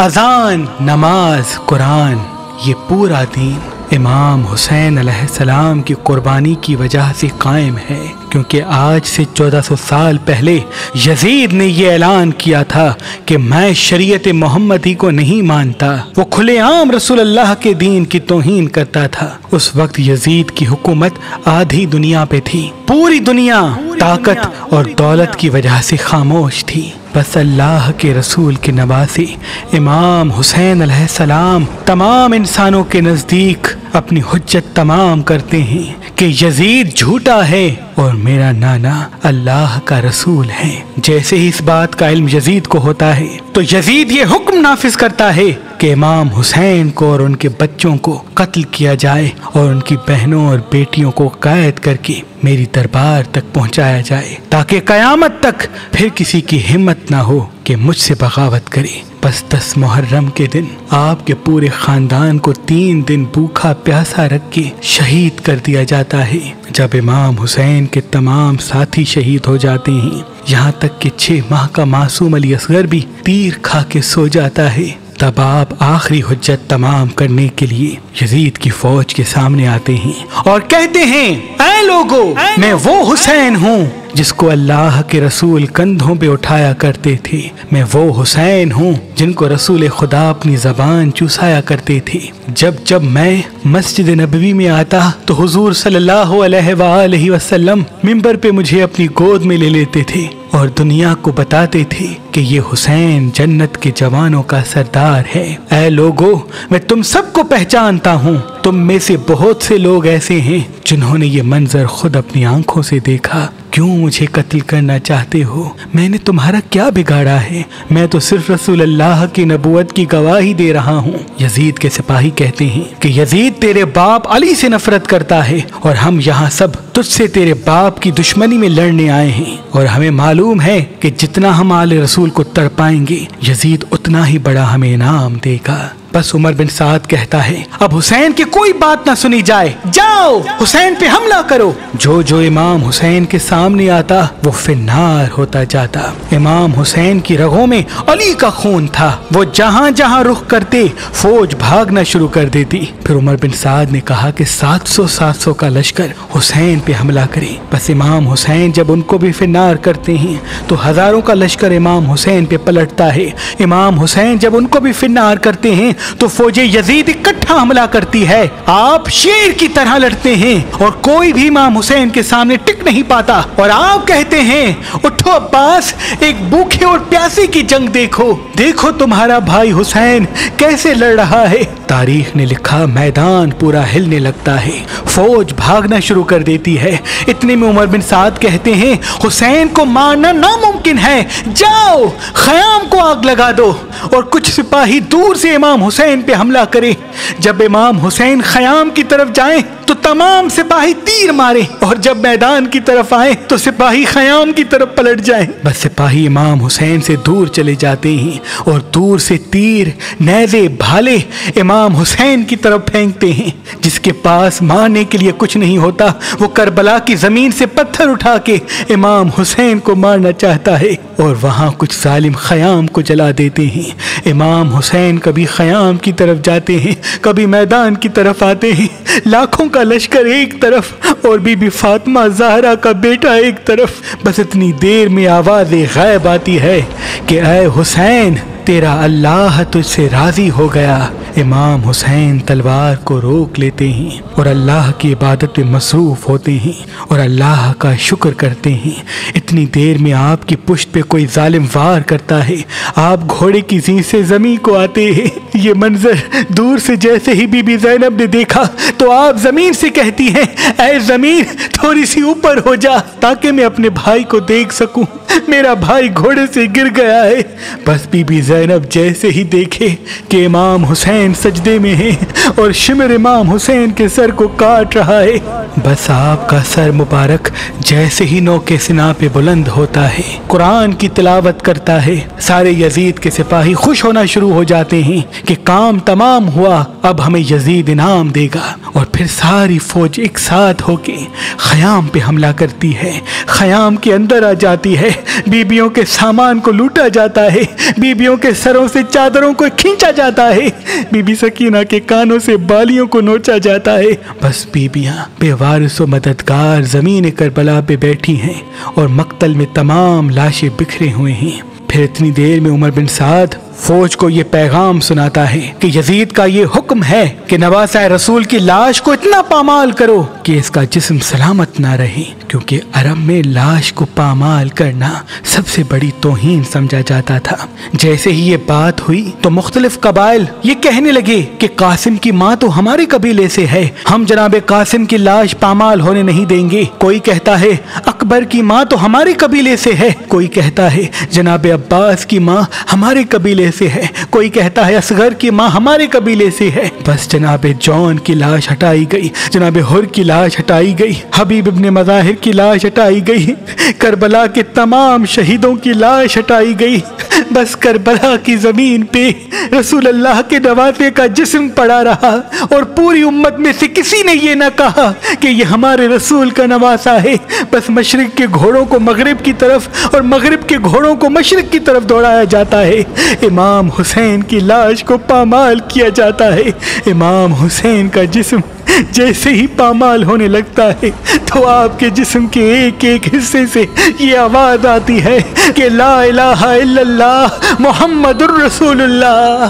अजान, नमाज, कुरान, ये पूरा दीन इमाम हुसैन अलैहिस्सलाम की कुर्बानी की वजह से कायम है, क्योंकि आज से 1400 साल पहले यजीद ने ये ऐलान किया था कि मैं शरीयत मोहम्मदी को नहीं मानता। वो खुलेआम रसूलुल्लाह के दीन की तौहीन करता था। उस वक्त यजीद की हुकूमत आधी दुनिया पे थी। पूरी दुनिया ताकत और दौलत की वजह से खामोश थी। बस अल्लाह के रसूल के नवासे इमाम हुसैन अलैहिस्सलाम तमाम इंसानों के नजदीक अपनी हुज्जत तमाम करते हैं कि यजीद झूठा है और मेरा नाना अल्लाह का रसूल है। जैसे ही इस बात का इल्म यजीद को होता है तो यजीद ये हुक्म नाफिज करता है कि इमाम हुसैन को और उनके बच्चों को कत्ल किया जाए और उनकी बहनों और बेटियों को कैद करके मेरी दरबार तक पहुंचाया जाए, ताकि कयामत तक फिर किसी की हिम्मत ना हो कि मुझसे बगावत करे। बस 10 मुहर्रम के दिन आपके पूरे खानदान को 3 दिन भूखा प्यासा रख के शहीद कर दिया जाता है। जब इमाम हुसैन के तमाम साथी शहीद हो जाते हैं, यहाँ तक कि 6 माह का मासूम अली असगर भी तीर खा के सो जाता है, तब आप आखिरी हुज्जत तमाम करने के लिए यजीद की फौज के सामने आते हैं और कहते हैं, ऐ लोगो, मैं वो हुसैन हूँ जिसको अल्लाह के रसूल कंधों पे उठाया करते थे। मैं वो हुसैन हूँ जिनको रसूल खुदा अपनी जबान चूसाया करते थे। जब जब मैं मस्जिद नबवी में आता तो हुजूर सल्लल्लाहु अलैहि वसल्लम मिंबर पे मुझे अपनी गोद में ले लेते थे और दुनिया को बताते थे कि ये हुसैन जन्नत के जवानों का सरदार है। ऐ लोगो, मैं तुम सबको पहचानता हूँ। तुम में से बहुत से लोग ऐसे हैं जिन्होंने ये मंजर खुद अपनी आंखों से देखा। क्यों मुझे कत्ल करना चाहते हो? मैंने तुम्हारा क्या बिगाड़ा है? मैं तो सिर्फ रसूलुल्लाह की नबूवत की गवाही दे रहा हूँ। यजीद के सिपाही कहते हैं कि यजीद तेरे बाप अली से नफरत करता है और हम यहाँ सब तुझसे तेरे बाप की दुश्मनी में लड़ने आए हैं, और हमें मालूम है कि जितना हम आले रसूल को तड़पाएंगे यजीद उतना ही बड़ा हमें इनाम देगा। बस उमर बिन साद कहता है, अब हुसैन की कोई बात ना सुनी जाए, जाओ हुसैन पे हमला करो। जो जो इमाम हुसैन के सामने आता वो फिन्नार होता जाता। इमाम हुसैन की रगों में अली का खून था। वो जहाँ जहाँ रुख करते फौज भागना शुरू कर देती। फिर उमर बिन साद ने कहा कि 700 का लश्कर हुसैन पे हमला करे। बस इमाम हुसैन जब उनको भी फिन्नार करते हैं तो हजारों का लश्कर इमाम हुसैन पे पलटता है। इमाम हुसैन जब उनको भी फिन्नार करते हैं तो फौजे यजीद इकट्ठा हमला करती है। आप शेर की तरह लड़ते हैं और कोई भी इमाम हुसैन के सामने टिक नहीं पाता, और आप कहते हैं, उठो अब्बास, एक भूखे और प्यासे की जंग देखो, देखो तुम्हारा भाई हुसैन कैसे लड़ रहा है। तारीख ने लिखा, मैदान पूरा हिलने लगता है, फौज भागना शुरू कर देती है। इतने में उमर बिन साद कहते हैं, हुसैन को मारना नामुमकिन है, जाओ खयाम को आग लगा दो और कुछ सिपाही दूर से इमाम हुसैन पे हमला करें। जब इमाम हुसैन खयाम की तरफ जाएं तो तमाम सिपाही तीर मारे, और जब मैदान की तरफ आए तो सिपाही खयाम की तरफ पलट जाएं। बस सिपाही इमाम हुसैन से दूर चले जाते हैं और दूर से तीर, नेज़े, भाले इमाम हुसैन की तरफ फेंकते हैं। जिसके पास मारने के लिए कुछ नहीं होता वो करबला की जमीन से पत्थर उठा के इमाम हुसैन को मारना चाहता है, और वहाँ कुछ जालिम खयाम को जला देते हैं। इमाम हुसैन कभी खयाम की तरफ जाते हैं, कभी मैदान की तरफ आते हैं। लाखों का लश्कर एक तरफ और बीबी फातिमा ज़हरा का बेटा एक तरफ। बस इतनी देर में आवाज़ गैब आती है कि ऐ हुसैन, तेरा अल्लाह तुझसे राजी हो गया। इमाम हुसैन तलवार को रोक लेते हैं और अल्लाह की इबादत में मसरूफ होते हैं और अल्लाह का शुक्र करते हैं। इतनी देर में आपकी पुश्त पे कोई जालिम वार करता है। आप घोड़े की जीं से जमीन को आते हैं। ये मंजर दूर से जैसे ही बीबी ज़ैनब ने देखा तो आप जमीन से कहती हैं, ऐ जमीन थोड़ी सी ऊपर हो जा ताकि मैं अपने भाई को देख सकूं, मेरा भाई घोड़े से गिर गया है। बस बीबी ज़ैनब जैसे ही देखे कि इमाम हुसैन सजदे में है और शिमर इमाम हुसैन के सर को काट रहा है, बस आपका सर मुबारक जैसे ही नौके सिना पे बुलंद होता है, कुरान की तिलावत करता है, सारे यजीद के सिपाही खुश होना शुरू हो जाते हैं कि काम तमाम हुआ, अब हमें यजीद इनाम देगा। और फिर सारी फौज एक साथ होके खयाम पे हमला करती है। खयाम के अंदर आ जाती है, बीबियों के सामान को लूटा जाता है, बीबियों के सरों से चादरों को खींचा जाता है, बीबी सकीना के कानों से बालियों को नोचा जाता है। बस बीबियां बेवारिस व मददगार जमीन करबला पे बैठी हैं और मक्तल में तमाम लाशें बिखरे हुए हैं। फिर इतनी देर में उमर बिन साद फौज को ये पैगाम सुनाता है कि यजीद का ये हुक्म है कि नवासा रसूल की लाश को इतना पामाल करो कि इसका जिस्म सलामत ना रहे, क्योंकि अरब में लाश को पामाल करना सबसे बड़ी तौहीन समझा जाता था। जैसे ही ये बात हुई तो मुख्तलिफ कबाइल ये कहने लगे कि कासिम की माँ तो हमारे कबीले से है, हम जनाबे कासिम की लाश पामाल होने नहीं देंगे। कोई कहता है अकबर की माँ तो हमारे कबीले से है, कोई कहता है जनाबे अब्बास की माँ हमारे कबीले से है, कोई कहता है असगर की माँ हमारे कबीले से है। बस जनाबे जॉन की लाश हटाई गई, जनाबे हुर की लाश हटाई गई, हबीब इब्ने मज़ाहिर की लाश हटाई गई, करबला के तमाम शहीदों की लाश हटाई गई। बस करबला की जमीन पे रसूल अल्लाह के नवासे का जिस्म पड़ा रहा और पूरी उम्मत में से किसी ने ये ना कहा कि ये हमारे रसूल का नवासा है। बस मशरिक के घोड़ों को मगरिब की तरफ और मगरिब के घोड़ों को मशरिक की तरफ दौड़ाया जाता है। इमाम हुसैन की लाश को पामाल किया जाता है। इमाम हुसैन का जिस्म जैसे ही पामाल होने लगता है तो आपके जिस्म के एक एक हिस्से से ये आवाज आती है कि ला इलाहा इल्लल्लाह मुहम्मदुर रसूलुल्लाह।